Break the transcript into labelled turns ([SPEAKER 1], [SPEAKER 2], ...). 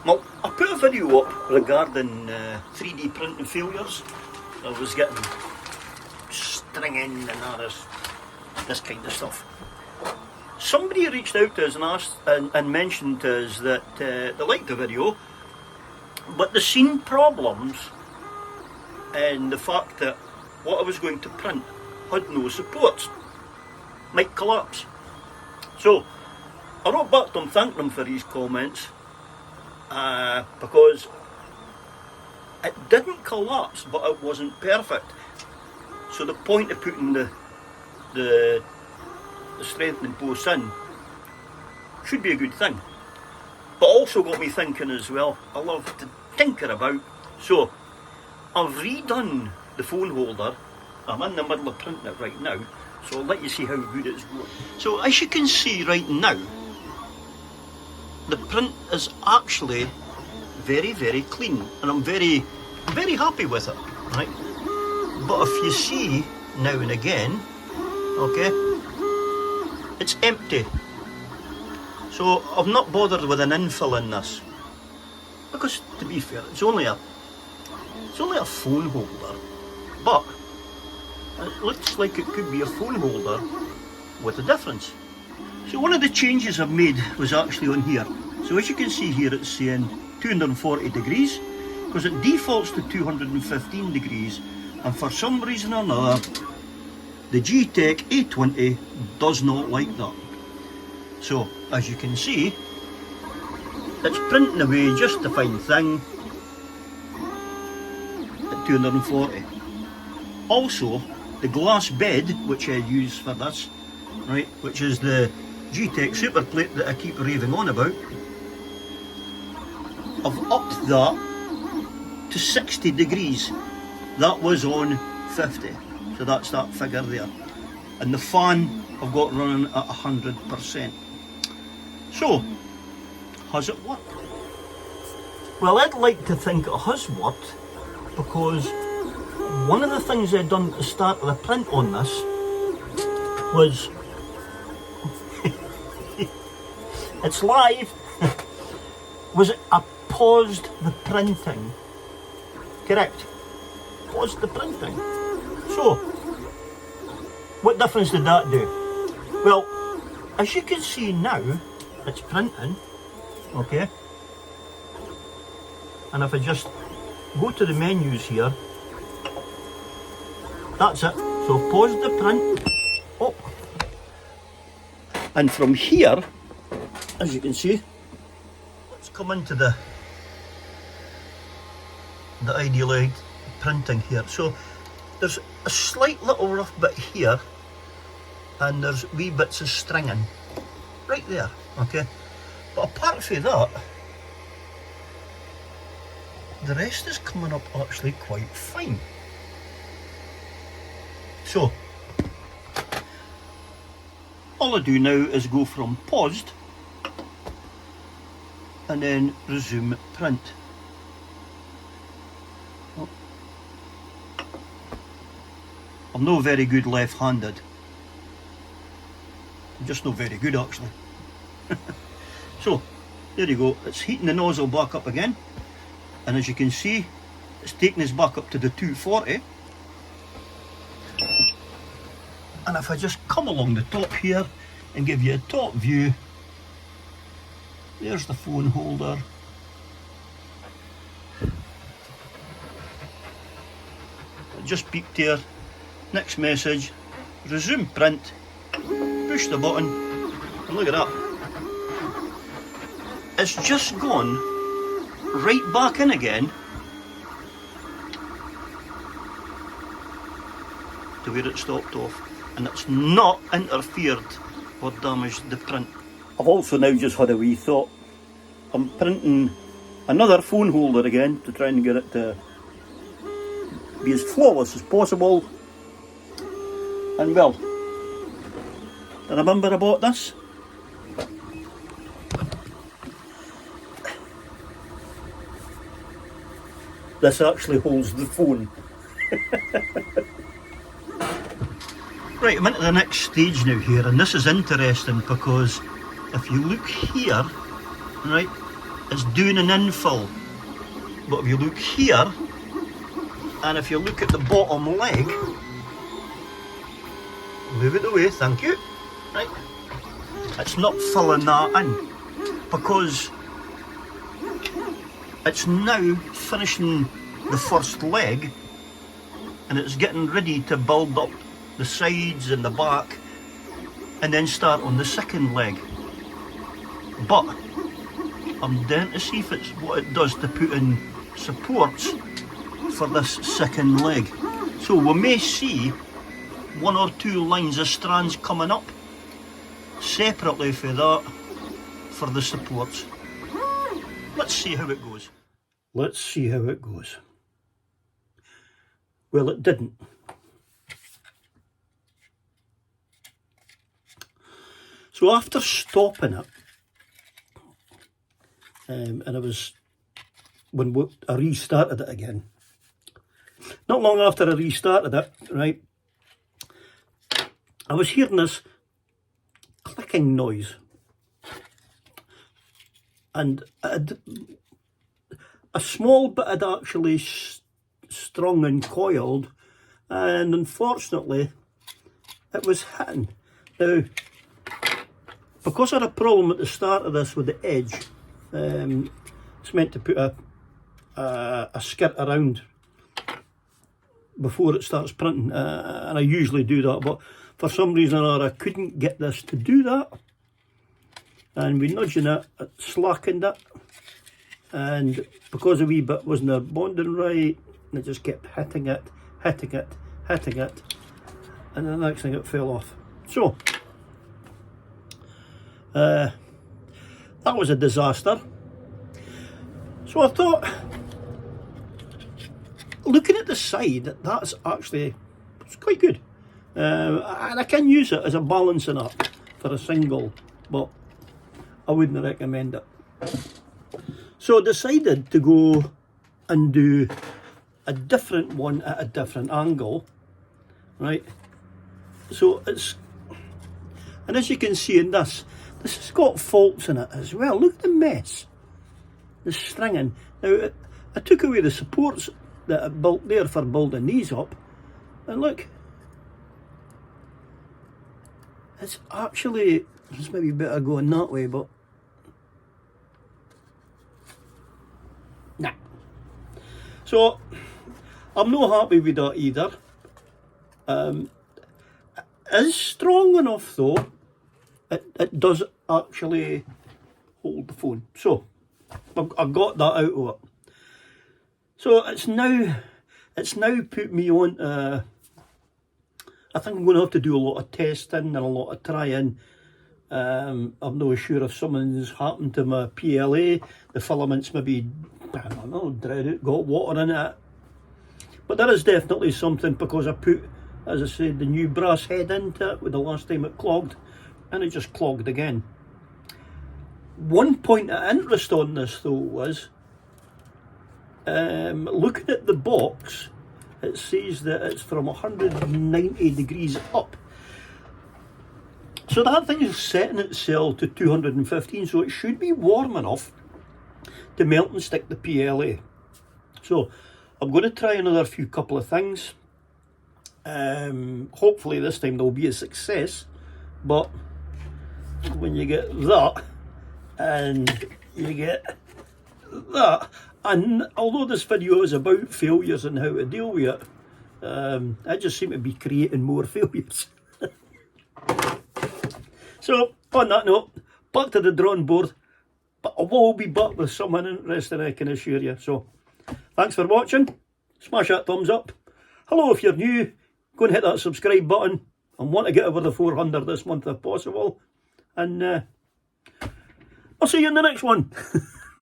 [SPEAKER 1] Well, I put a video up regarding 3D printing failures. I was getting stringing and all this kind of stuff. Somebody reached out to us and asked and mentioned to us that they liked the video, but they seen problems in the fact that what I was going to print had no supports, might collapse. So I wrote back to them, thanked them for his comments, because it didn't collapse, but it wasn't perfect. So the point of putting the strengthening posts in should be a good thing. But also got me thinking as well. I love to tinker about. So I've redone the phone holder. I'm in the middle of printing it right now, so I'll let you see how good it's going. So as you can see right now, the print is actually very, very clean, and I'm very, very happy with it, right? But if you see now and again, okay, it's empty. So I've not bothered with an infill in this, because to be fair, it's only a phone holder, but it looks like it could be a phone holder with a difference. So one of the changes I've made was actually on here. So as you can see here, it's saying 240 degrees, because it defaults to 215 degrees, and for some reason or another, the G-Tech A20 does not like that. So as you can see, it's printing away just the fine thing at 240. Also, the glass bed, which I use for this, right, which is the G-Tech super plate that I keep raving on about, I've upped that to 60 degrees. That was on 50, so that's that figure there. And the fan I've got running at 100%. So, has it worked? Well, I'd like to think it has worked, because one of the things I'd done at the start of the print on this was it's live was I paused the printing. Correct. Paused the printing. So what difference did that do? Well, as you can see now, it's printing, okay, and if I just go to the menus here, that's it. So pause the print. Oh. And from here, as you can see, let's come into the Idealite printing here. So there's a slight little rough bit here, and there's wee bits of stringing right there, okay? But apart from that, the rest is coming up actually quite fine. So all I do now is go from paused and then resume print. Oh. I'm not very good left-handed. I'm just not very good actually. So there you go, it's heating the nozzle back up again, and as you can see, it's taking us back up to the 240. And if I just come along the top here and give you a top view, there's the phone holder. It just beeped here. Next message, resume print, push the button, and look at that. It's just gone right back in again to where it stopped off, and it's not interfered or damaged the print. I've also now just had a wee thought. I'm printing another phone holder again to try and get it to be as flawless as possible. And well, do you remember I bought this? This actually holds the phone. Right, I'm into the next stage now here, and this is interesting because if you look here, right, it's doing an infill. But if you look here, and if you look at the bottom leg, move it away, thank you, right, it's not filling that in, because it's now finishing the first leg, and it's getting ready to build up the sides and the back, and then start on the second leg. But I'm down to see if it's what it does to put in supports for this second leg. So we may see one or two lines of strands coming up separately for that, for the supports. Let's see how it goes. Let's see how it goes. Well, it didn't. So after stopping it, and I was, when I restarted it again, not long after I restarted it, right, I was hearing this clicking noise, and a small bit had actually strung and coiled, and unfortunately it was hitting. Now, because I had a problem at the start of this with the edge, it's meant to put a skirt around before it starts printing, and I usually do that, but for some reason or other I couldn't get this to do that, and we nudging it slackened it, and because a wee bit wasn't bonding right, it just kept hitting it, and the next thing it fell off. So that was a disaster. So I thought, looking at the side, that's actually, it's quite good, and I can use it as a balancing act for a single, but I wouldn't recommend it. So I decided to go and do a different one at a different angle, right? So it's, and as you can see in this has got faults in it as well. Look at the mess, the stringing. Now I took away the supports that I built there for building these up, and look, it's actually, it's maybe better going that way, but nah. So I'm not happy with that either. It's strong enough though, it does actually hold the phone. So I've got that out of it. So it's now put me on, I think I'm going to have to do a lot of testing and a lot of trying. I'm not sure if something's happened to my PLA, the filaments maybe, I don't know, dried out, got water in it. But there is definitely something, because I put, as I said, the new brass head into it with the last time it clogged, and it just clogged again. One point of interest on this though was, looking at the box, it says that it's from 190 degrees up. So that thing is setting itself to 215, so it should be warm enough to melt and stick the PLA. So I'm going to try another couple of things. Hopefully this time there'll be a success, but when you get that and you get that, and although this video is about failures and how to deal with it, I just seem to be creating more failures. So on that note, back to the drawing board, but I will be back with something interesting, I can assure you. So thanks for watching, smash that thumbs up. Hello if you're new, go and hit that subscribe button. I want to get over the 400 this month if possible, and I'll see you in the next one.